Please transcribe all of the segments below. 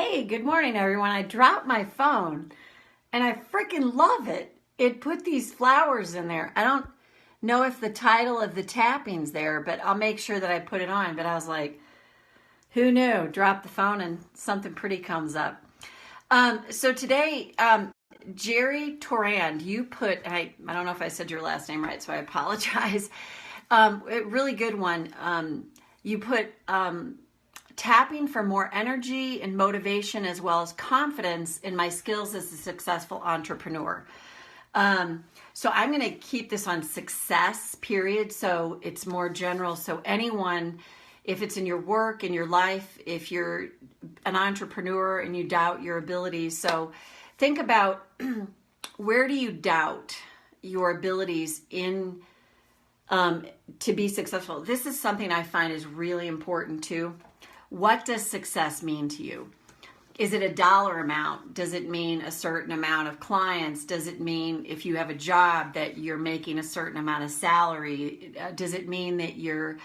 Hey, good morning, everyone. I dropped my phone and I freaking love it. It put these flowers in there. I don't know if the title of the tapping's there, but I'll make sure that I put it on. But I was like, who knew? Drop the phone and something pretty comes up. So today, Jerry Torrand, you put, I don't know if I said your last name right, so I apologize. A really good one. You put tapping for more energy and motivation as well as confidence in my skills as a successful entrepreneur. So I'm going to keep this on success, period. So it's more general. So anyone, if it's in your work, in your life, if you're an entrepreneur and you doubt your abilities. So think about where do you doubt your abilities in to be successful. This is something I find is really important too. What does success mean to you? Is it a dollar amount? Does it mean a certain amount of clients? Does it mean if you have a job that you're making a certain amount of salary? Does it mean that you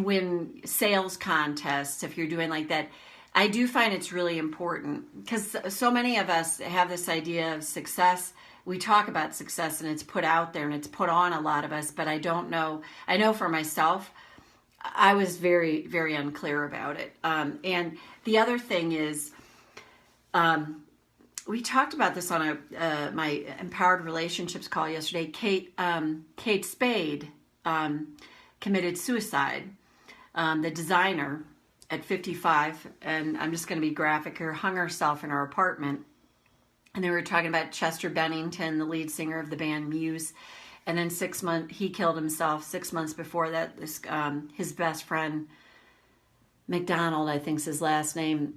win sales contests if you're doing like that? I do find it's really important because so many of us have this idea of success. We talk about success and it's put out there and it's put on a lot of us, but I don't know. I know for myself, I was very, very unclear about it. And the other thing is, we talked about this on my Empowered Relationships call yesterday. Kate Spade committed suicide, the designer at 55, and I'm just going to be graphic here, hung herself in her apartment. And they were talking about Chester Bennington, the lead singer of the band Muse. And then he killed himself 6 months before that. His best friend, McDonald, I think's his last name,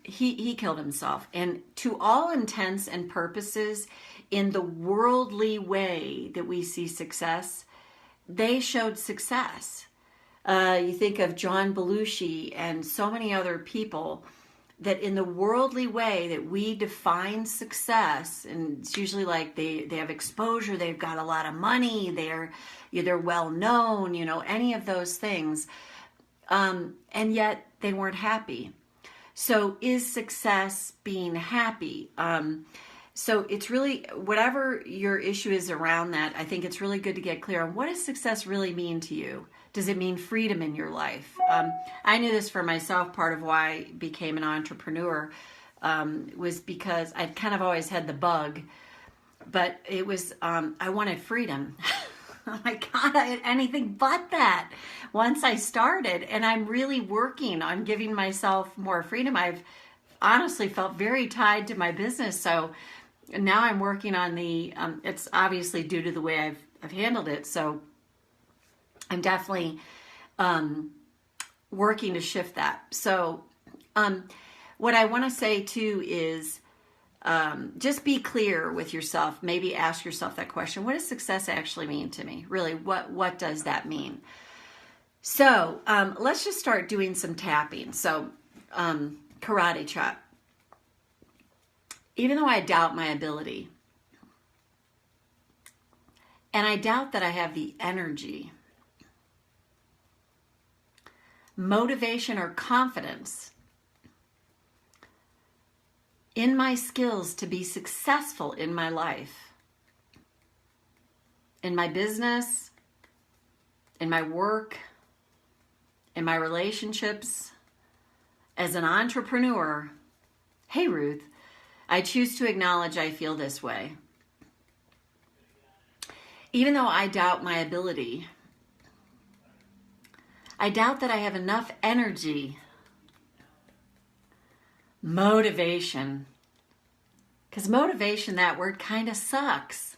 he killed himself. And to all intents and purposes, in the worldly way that we see success, they showed success. You think of John Belushi and so many other people that in the worldly way that we define success, and it's usually like they have exposure, they've got a lot of money, they're well known, any of those things, and yet they weren't happy. So is success being happy? So it's really, whatever your issue is around that, I think it's really good to get clear on what does success really mean to you? Does it mean freedom in your life? I knew this for myself. Part of why I became an entrepreneur was because I'd kind of always had the bug, but it was, I wanted freedom. Oh my God, I had anything but that once I started, and I'm really working on giving myself more freedom. I've honestly felt very tied to my business. So now I'm working on it's obviously due to the way I've handled it. So I'm definitely working to shift that. So what I want to say too is just be clear with yourself. Maybe ask yourself that question. What does success actually mean to me? Really, what does that mean? So let's just start doing some tapping. So karate chop. Even though I doubt my ability, and I doubt that I have the energy, motivation, or confidence in my skills to be successful in my life, in my business, in my work, in my relationships, as an entrepreneur. Hey, Ruth, I choose to acknowledge I feel this way. Even though I doubt my ability, I doubt that I have enough energy, motivation, because motivation, that word kind of sucks.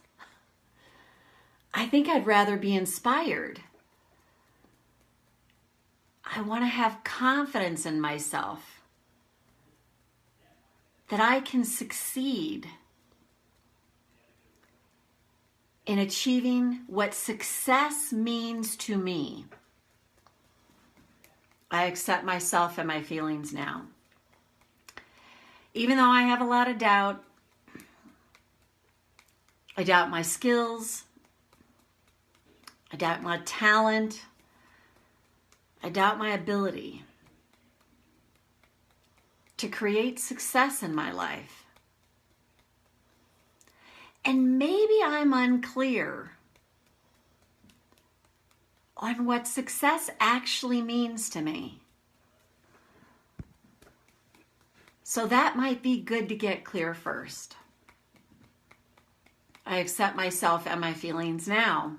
I think I'd rather be inspired. I want to have confidence in myself that I can succeed in achieving what success means to me. I accept myself and my feelings now. Even though I have a lot of doubt, I doubt my skills, I doubt my talent, I doubt my ability. to create success in my life. And maybe I'm unclear on what success actually means to me. So that might be good to get clear first. I accept myself and my feelings now.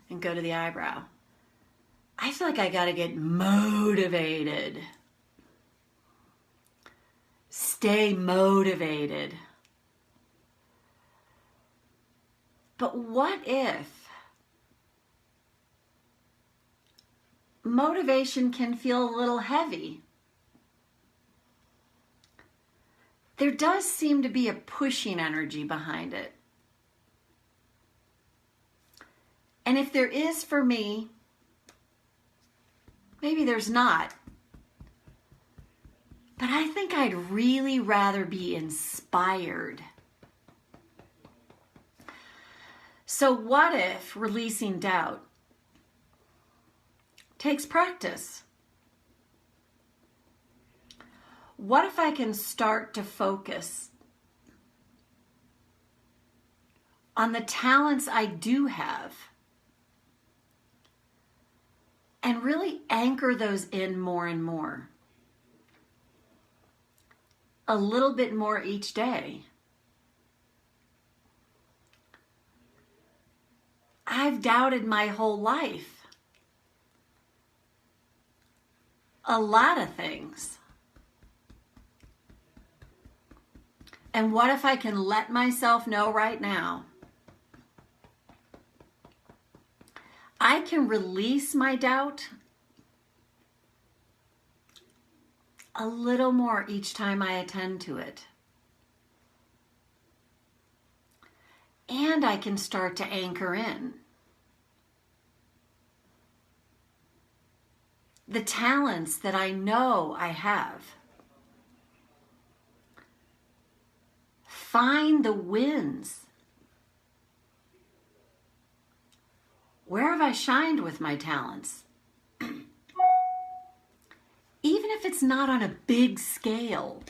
And go to the eyebrow. I feel like I got to get motivated. Stay motivated. But what if motivation can feel a little heavy? There does seem to be a pushing energy behind it. And if there is for me, maybe there's not. But I think I'd really rather be inspired. So what if releasing doubt takes practice? What if I can start to focus on the talents I do have and really anchor those in more and more? A little bit more each day. I've doubted my whole life. A lot of things. And what if I can let myself know right now? I can release my doubt a little more each time I attend to it. And I can start to anchor in the talents that I know I have. Find the wins. Where have I shined with my talents? Even if it's not on a big scale.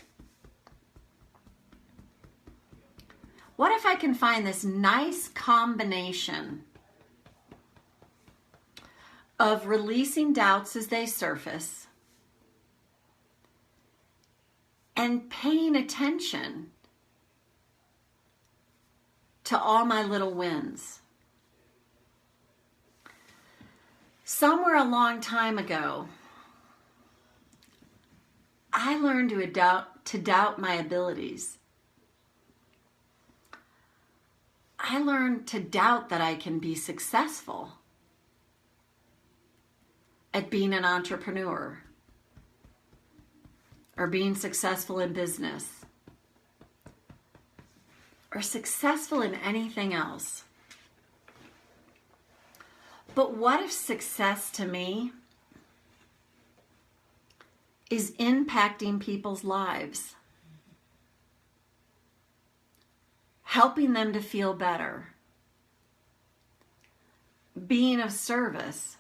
What if I can find this nice combination of releasing doubts as they surface and paying attention to all my little wins? Somewhere a long time ago, I learned to doubt my abilities. I learned to doubt that I can be successful at being an entrepreneur or being successful in business or successful in anything else. But what if success to me is impacting people's lives, helping them to feel better, being of service,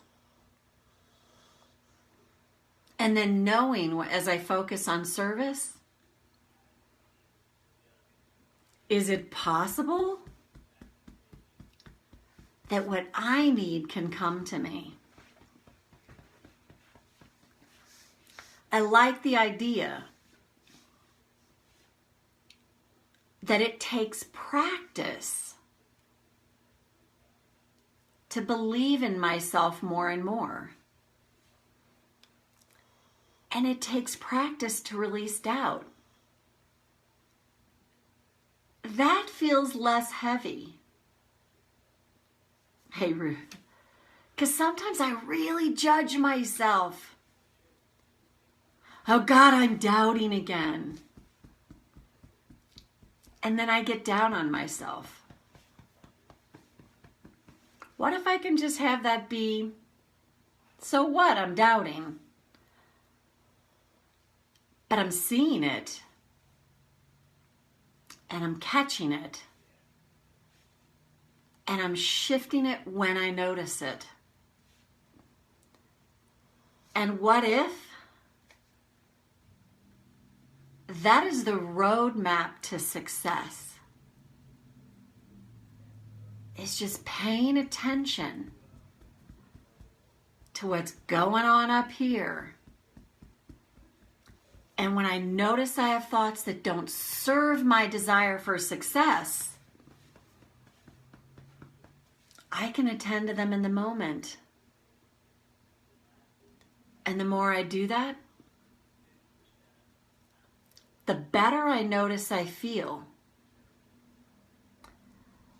and then knowing as I focus on service, is it possible that what I need can come to me? I like the idea that it takes practice to believe in myself more and more. And it takes practice to release doubt. That feels less heavy. Hey, Ruth. Because sometimes I really judge myself. Oh God, I'm doubting again. And then I get down on myself. What if I can just have that be, so what, I'm doubting. But I'm seeing it. And I'm catching it. And I'm shifting it when I notice it. And what if that is the roadmap to success. It's just paying attention to what's going on up here. And when I notice I have thoughts that don't serve my desire for success, I can attend to them in the moment. And the more I do that, the better I notice I feel.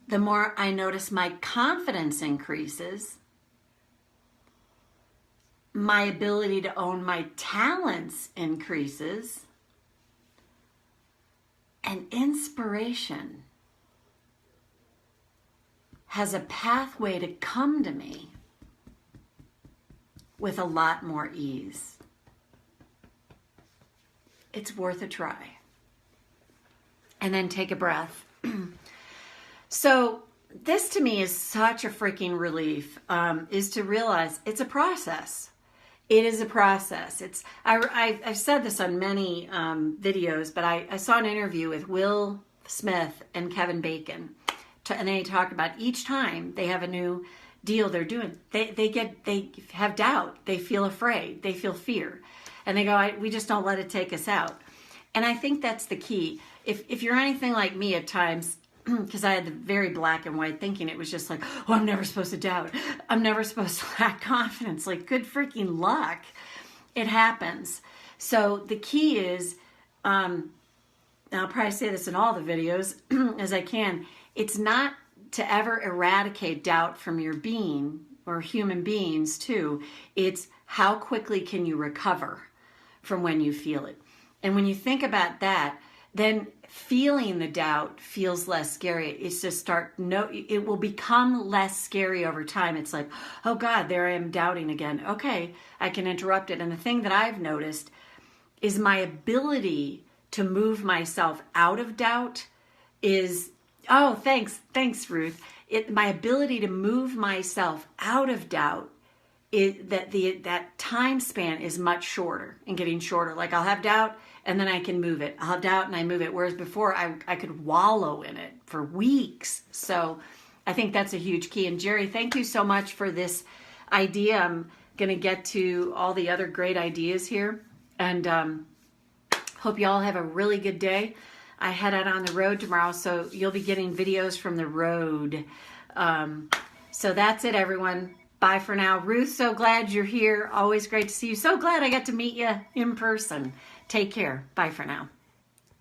The more I notice my confidence increases. My ability to own my talents increases. And inspiration has a pathway to come to me with a lot more ease. It's worth a try. And then take a breath. So this to me is such a freaking relief, is to realize it's a process. It is a process. I've said this on many videos, but I saw an interview with Will Smith and Kevin Bacon. And they talk about each time they have a new deal they're doing, they have doubt, they feel afraid, they feel fear. And they go, we just don't let it take us out. And I think that's the key. If you're anything like me at times, because I had the very black and white thinking, it was just like, oh, I'm never supposed to doubt. I'm never supposed to lack confidence. Like, good freaking luck. It happens. So the key is, and I'll probably say this in all the videos as I can, it's not to ever eradicate doubt from your being, or human beings too. It's how quickly can you recover from when you feel it. And when you think about that, then feeling the doubt feels less scary. It's just it will become less scary over time. It's like, oh God, there I am doubting again. Okay, I can interrupt it. And the thing that I've noticed is my ability to move myself out of doubt is, oh, thanks, Ruth. My ability to move myself out of doubt is that time span is much shorter and getting shorter. Like, I'll have doubt and then I can move it. I'll have doubt and I move it. Whereas before I could wallow in it for weeks. So I think that's a huge key. And Jerry, thank you so much for this idea. I'm going to get to all the other great ideas here. And hope you all have a really good day. I head out on the road tomorrow, so you'll be getting videos from the road. So that's it, everyone. Bye for now. Ruth, so glad you're here. Always great to see you. So glad I got to meet you in person. Take care. Bye for now.